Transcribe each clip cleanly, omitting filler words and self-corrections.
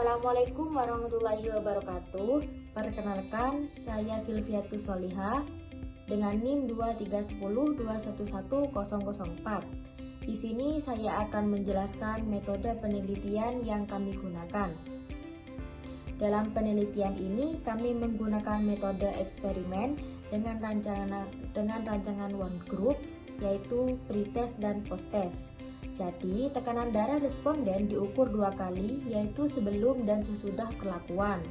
Assalamualaikum warahmatullahi wabarakatuh. Perkenalkan, saya Silviatus Soliha dengan NIM 23102110004. Di sini saya akan menjelaskan metode penelitian yang kami gunakan. Dalam penelitian ini, kami menggunakan metode eksperimen dengan rancangan one group, yaitu pre-test dan post-test. Jadi, tekanan darah responden diukur 2 kali, yaitu sebelum dan sesudah perlakuan.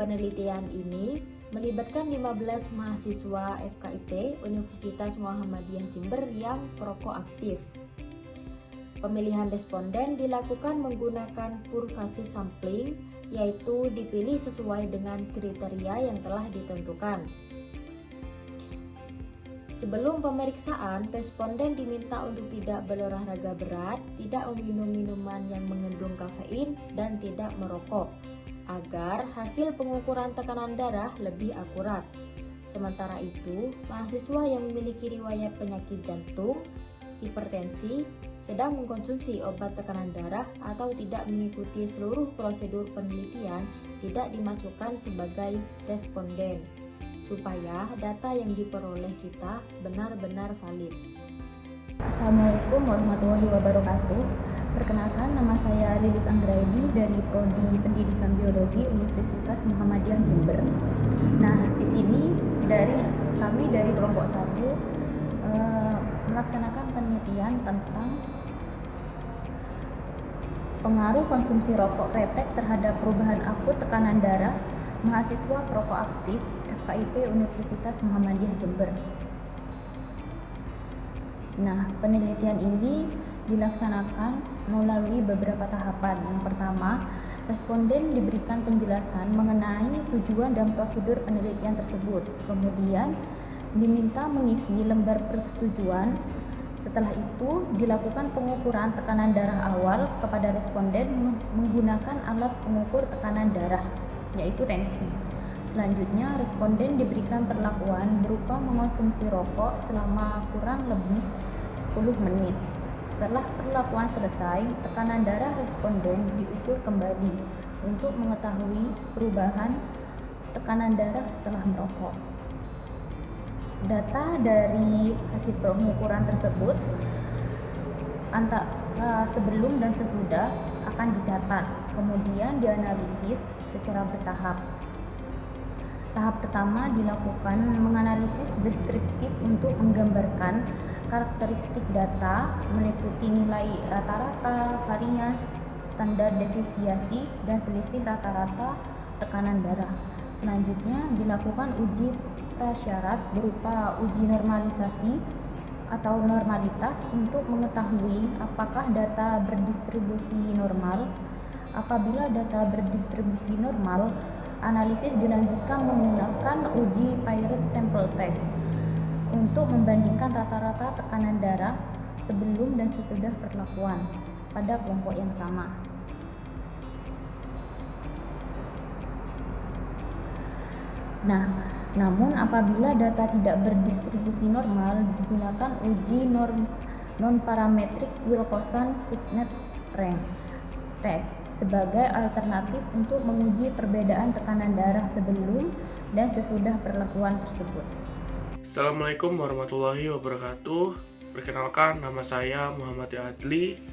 Penelitian ini melibatkan 15 mahasiswa FKIP Universitas Muhammadiyah Jember yang perokok aktif. Pemilihan responden dilakukan menggunakan purvasi sampling, yaitu dipilih sesuai dengan kriteria yang telah ditentukan. Sebelum pemeriksaan, responden diminta untuk tidak berolahraga berat, tidak meminum minuman yang mengandung kafein, dan tidak merokok, agar hasil pengukuran tekanan darah lebih akurat. Sementara itu, mahasiswa yang memiliki riwayat penyakit jantung, hipertensi, sedang mengkonsumsi obat tekanan darah, atau tidak mengikuti seluruh prosedur penelitian tidak dimasukkan sebagai responden, supaya data yang diperoleh kita benar-benar valid. Assalamualaikum warahmatullahi wabarakatuh. Perkenalkan, nama saya Lilis Anggraini dari Prodi Pendidikan Biologi Universitas Muhammadiyah Jember. Nah, di sini kami dari kelompok 1 melaksanakan penelitian tentang pengaruh konsumsi rokok kretek terhadap perubahan akut tekanan darah mahasiswa perokok aktif FKIP Universitas Muhammadiyah Jember. Nah, penelitian ini dilaksanakan melalui beberapa tahapan. Yang pertama, responden diberikan penjelasan mengenai tujuan dan prosedur penelitian tersebut. Kemudian, diminta mengisi lembar persetujuan. Setelah itu, dilakukan pengukuran tekanan darah awal kepada responden menggunakan alat pengukur tekanan darah, yaitu tensi. Selanjutnya, responden diberikan perlakuan berupa mengonsumsi rokok selama kurang lebih 10 menit. Setelah perlakuan selesai, tekanan darah responden diukur kembali untuk mengetahui perubahan tekanan darah setelah merokok. Data dari hasil pengukuran tersebut antara sebelum dan sesudah akan dicatat, kemudian dianalisis secara bertahap. Tahap pertama dilakukan menganalisis deskriptif untuk menggambarkan karakteristik data meliputi nilai rata-rata, varians, standar deviasi, dan selisih rata-rata tekanan darah. Selanjutnya dilakukan uji prasyarat berupa uji normalisasi atau normalitas untuk mengetahui apakah data berdistribusi normal. Apabila data berdistribusi normal, analisis dilanjutkan menggunakan uji Piret sample test untuk membandingkan rata-rata tekanan darah sebelum dan sesudah perlakuan pada kelompok yang sama. Nah, namun apabila data tidak berdistribusi normal, digunakan uji non-parametric Wilcoxon Signet Rank test sebagai alternatif untuk menguji perbedaan tekanan darah sebelum dan sesudah perlakuan tersebut. Assalamualaikum warahmatullahi wabarakatuh. Perkenalkan, nama saya Muhammad Adli.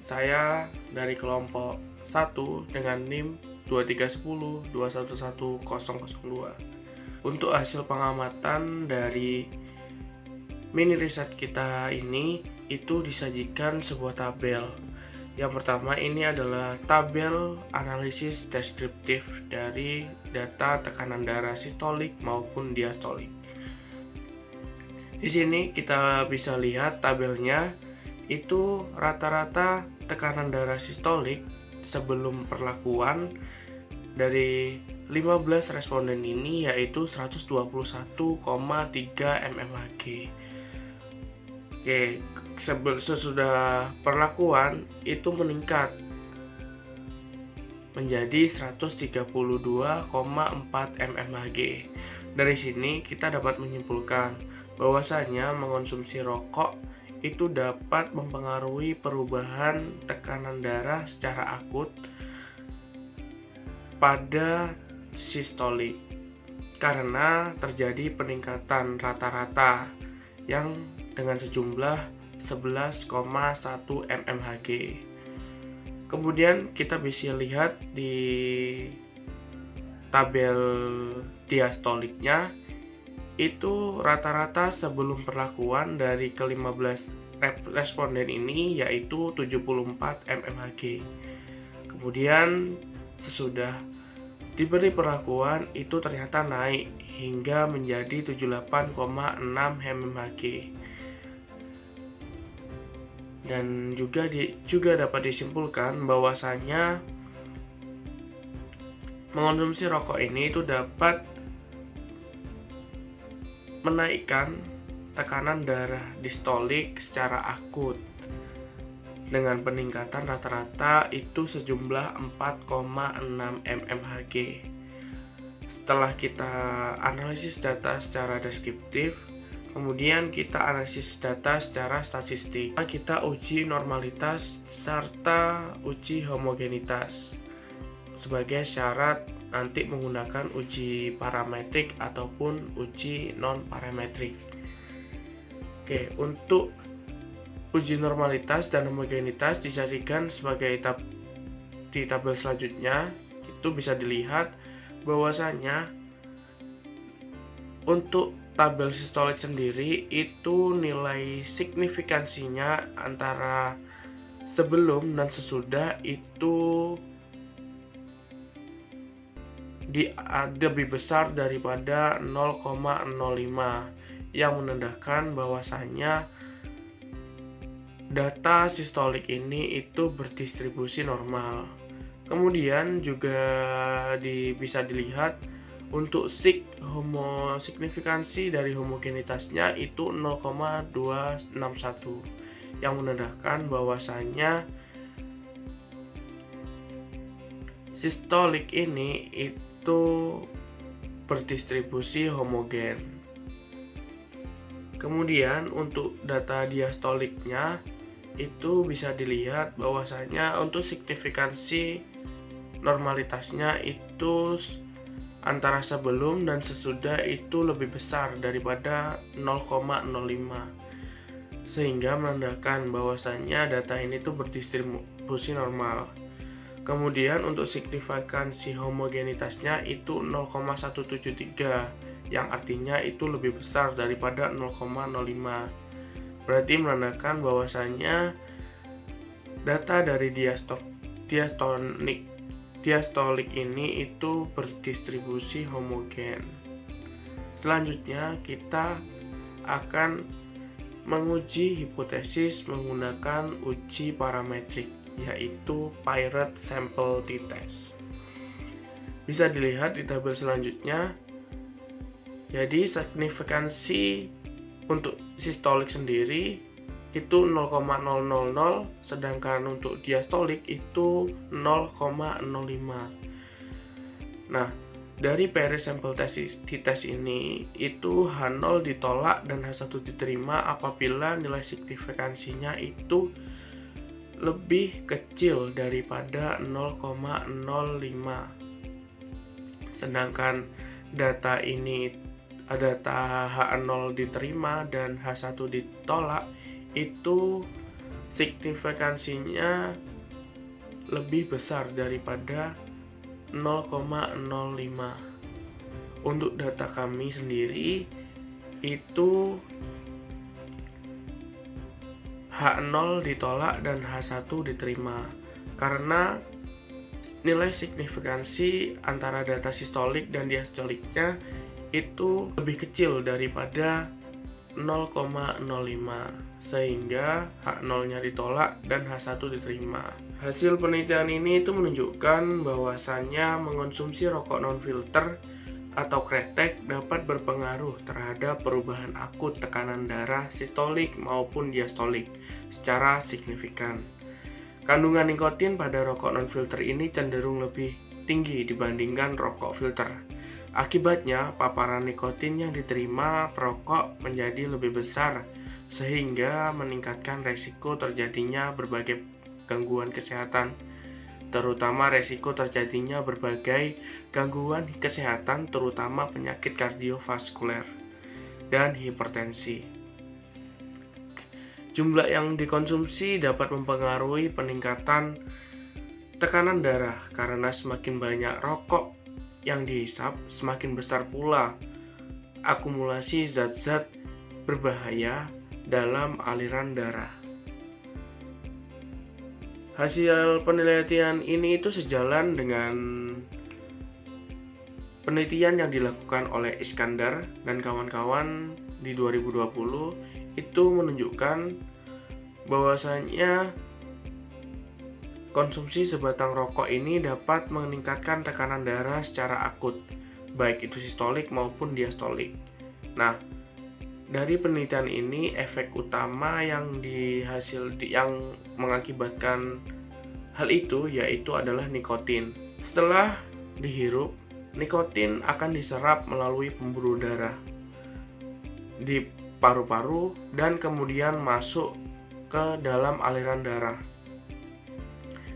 Saya dari kelompok 1 dengan NIM 23102110002. Untuk hasil pengamatan dari mini riset kita ini, itu disajikan sebuah tabel. Yang pertama ini adalah tabel analisis deskriptif dari data tekanan darah sistolik maupun diastolik. Di sini kita bisa lihat tabelnya itu rata-rata tekanan darah sistolik sebelum perlakuan dari 15 responden ini yaitu 121,3 mmHg. Oke, sesudah perlakuan itu meningkat menjadi 132,4 mmHg. Dari sini kita dapat menyimpulkan bahwasanya mengonsumsi rokok itu dapat mempengaruhi perubahan tekanan darah secara akut pada sistolik karena terjadi peningkatan rata-rata yang dengan sejumlah 11,1 mmHg. Kemudian kita bisa lihat di tabel diastoliknya itu rata-rata sebelum perlakuan dari ke-15 responden ini yaitu 74 mmHg. Kemudian sesudah diberi perlakuan itu ternyata naik hingga menjadi 78,6 mmHg. Dan juga dapat disimpulkan bahwasanya mengonsumsi rokok ini itu dapat menaikkan tekanan darah distolik secara akut dengan peningkatan rata-rata itu sejumlah 4,6 mmHg. Setelah kita analisis data secara deskriptif, kemudian kita analisis data secara statistik. Kita uji normalitas serta uji homogenitas sebagai syarat nanti menggunakan uji parametrik ataupun uji non-parametrik. Oke, untuk uji normalitas dan homogenitas dijadikan sebagai di tabel selanjutnya. Itu bisa dilihat bahwasanya untuk tabel sistolik sendiri itu nilai signifikansinya antara sebelum dan sesudah itu lebih besar daripada 0,05 yang menandakan bahwasanya data sistolik ini itu berdistribusi normal. Kemudian juga bisa dilihat untuk signifikansi dari homogenitasnya itu 0,261 yang menandakan bahwasanya sistolik ini itu berdistribusi homogen. Kemudian untuk data diastoliknya itu bisa dilihat bahwasanya untuk signifikansi normalitasnya itu antara sebelum dan sesudah itu lebih besar daripada 0,05 sehingga menandakan bahwasanya data ini tuh berdistribusi normal. Kemudian untuk signifikansi homogenitasnya itu 0,173 yang artinya itu lebih besar daripada 0,05. Berarti menandakan bahwasanya data dari diastolik ini itu berdistribusi homogen. Selanjutnya kita akan menguji hipotesis menggunakan uji parametrik, yaitu Piret Sample T-Test. Bisa dilihat di tabel selanjutnya. Jadi signifikansi untuk sistolik sendiri itu 0,000, sedangkan untuk diastolik itu 0,05. Nah, dari Piret Sample T-Test ini itu H0 ditolak dan H1 diterima apabila nilai signifikansinya itu lebih kecil daripada 0,05. Sedangkan data H0 diterima dan H1 ditolak itu signifikansinya lebih besar daripada 0,05. Untuk data kami sendiri itu H0 ditolak dan H1 diterima karena nilai signifikansi antara data sistolik dan diastoliknya itu lebih kecil daripada 0,05 sehingga H0-nya ditolak dan H1 diterima. Hasil penelitian ini itu menunjukkan bahwasannya mengonsumsi rokok non-filter atau kretek dapat berpengaruh terhadap perubahan akut tekanan darah sistolik maupun diastolik secara signifikan. Kandungan nikotin pada rokok non-filter ini cenderung lebih tinggi dibandingkan rokok filter. Akibatnya, paparan nikotin yang diterima perokok menjadi lebih besar sehingga meningkatkan resiko terjadinya berbagai gangguan kesehatan terutama resiko terjadinya berbagai gangguan kesehatan terutama penyakit kardiovaskuler dan hipertensi. Jumlah yang dikonsumsi dapat mempengaruhi peningkatan tekanan darah karena semakin banyak rokok yang dihisap, semakin besar pula akumulasi zat-zat berbahaya dalam aliran darah. Hasil penelitian ini itu sejalan dengan penelitian yang dilakukan oleh Iskandar dan kawan-kawan di 2020 itu menunjukkan bahwasanya konsumsi sebatang rokok ini dapat meningkatkan tekanan darah secara akut, baik itu sistolik maupun diastolik. Nah, dari penelitian ini efek utama yang mengakibatkan hal itu yaitu adalah nikotin. Setelah dihirup, nikotin akan diserap melalui pembuluh darah di paru-paru dan kemudian masuk ke dalam aliran darah.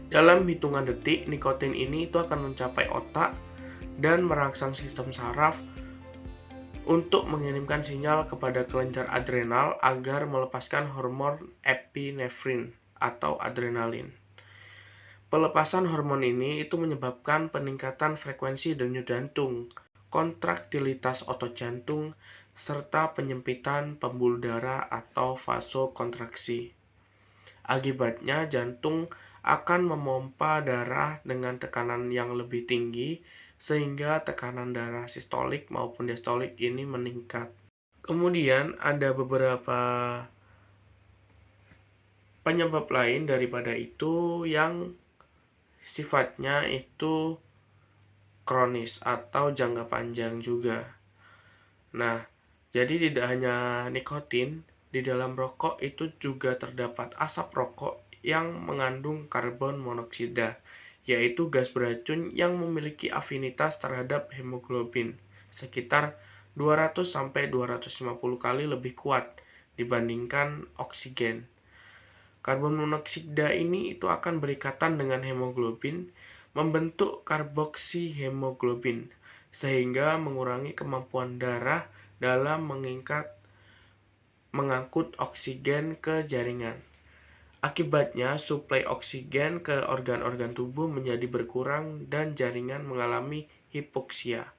Dalam hitungan detik, nikotin ini itu akan mencapai otak dan merangsang sistem saraf untuk mengirimkan sinyal kepada kelenjar adrenal agar melepaskan hormon epinefrin atau adrenalin. Pelepasan hormon ini itu menyebabkan peningkatan frekuensi denyut jantung, kontraktilitas otot jantung, serta penyempitan pembuluh darah atau vasokontraksi. Akibatnya, jantung akan memompa darah dengan tekanan yang lebih tinggi sehingga tekanan darah sistolik maupun diastolik ini meningkat. Kemudian ada beberapa penyebab lain daripada itu yang sifatnya itu kronis atau jangka panjang juga. Nah, jadi tidak hanya nikotin, di dalam rokok itu juga terdapat asap rokok yang mengandung karbon monoksida, yaitu gas beracun yang memiliki afinitas terhadap hemoglobin sekitar 200-250 kali lebih kuat dibandingkan oksigen. Karbon monoksida ini itu akan berikatan dengan hemoglobin, membentuk karboksihemoglobin, sehingga mengurangi kemampuan darah dalam mengangkut oksigen ke jaringan. Akibatnya, suplai oksigen ke organ-organ tubuh menjadi berkurang dan jaringan mengalami hipoksia.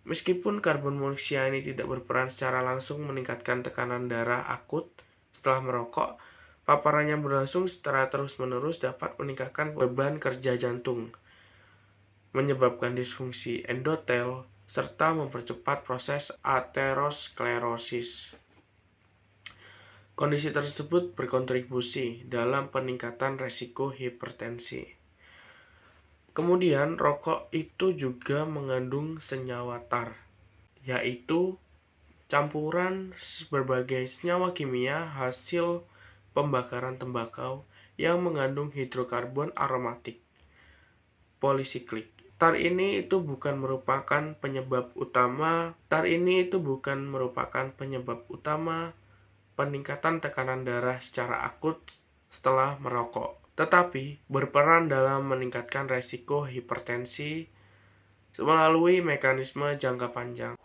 Meskipun karbon monoksida ini tidak berperan secara langsung meningkatkan tekanan darah akut setelah merokok, paparan yang berlangsung secara terus-menerus dapat meningkatkan beban kerja jantung, menyebabkan disfungsi endotel, serta mempercepat proses aterosklerosis. Kondisi tersebut berkontribusi dalam peningkatan resiko hipertensi. Kemudian, rokok itu juga mengandung senyawa tar, yaitu campuran berbagai senyawa kimia hasil pembakaran tembakau yang mengandung hidrokarbon aromatik polisiklik. Tar ini itu bukan merupakan penyebab utama peningkatan tekanan darah secara akut setelah merokok, tetapi berperan dalam meningkatkan resiko hipertensi melalui mekanisme jangka panjang.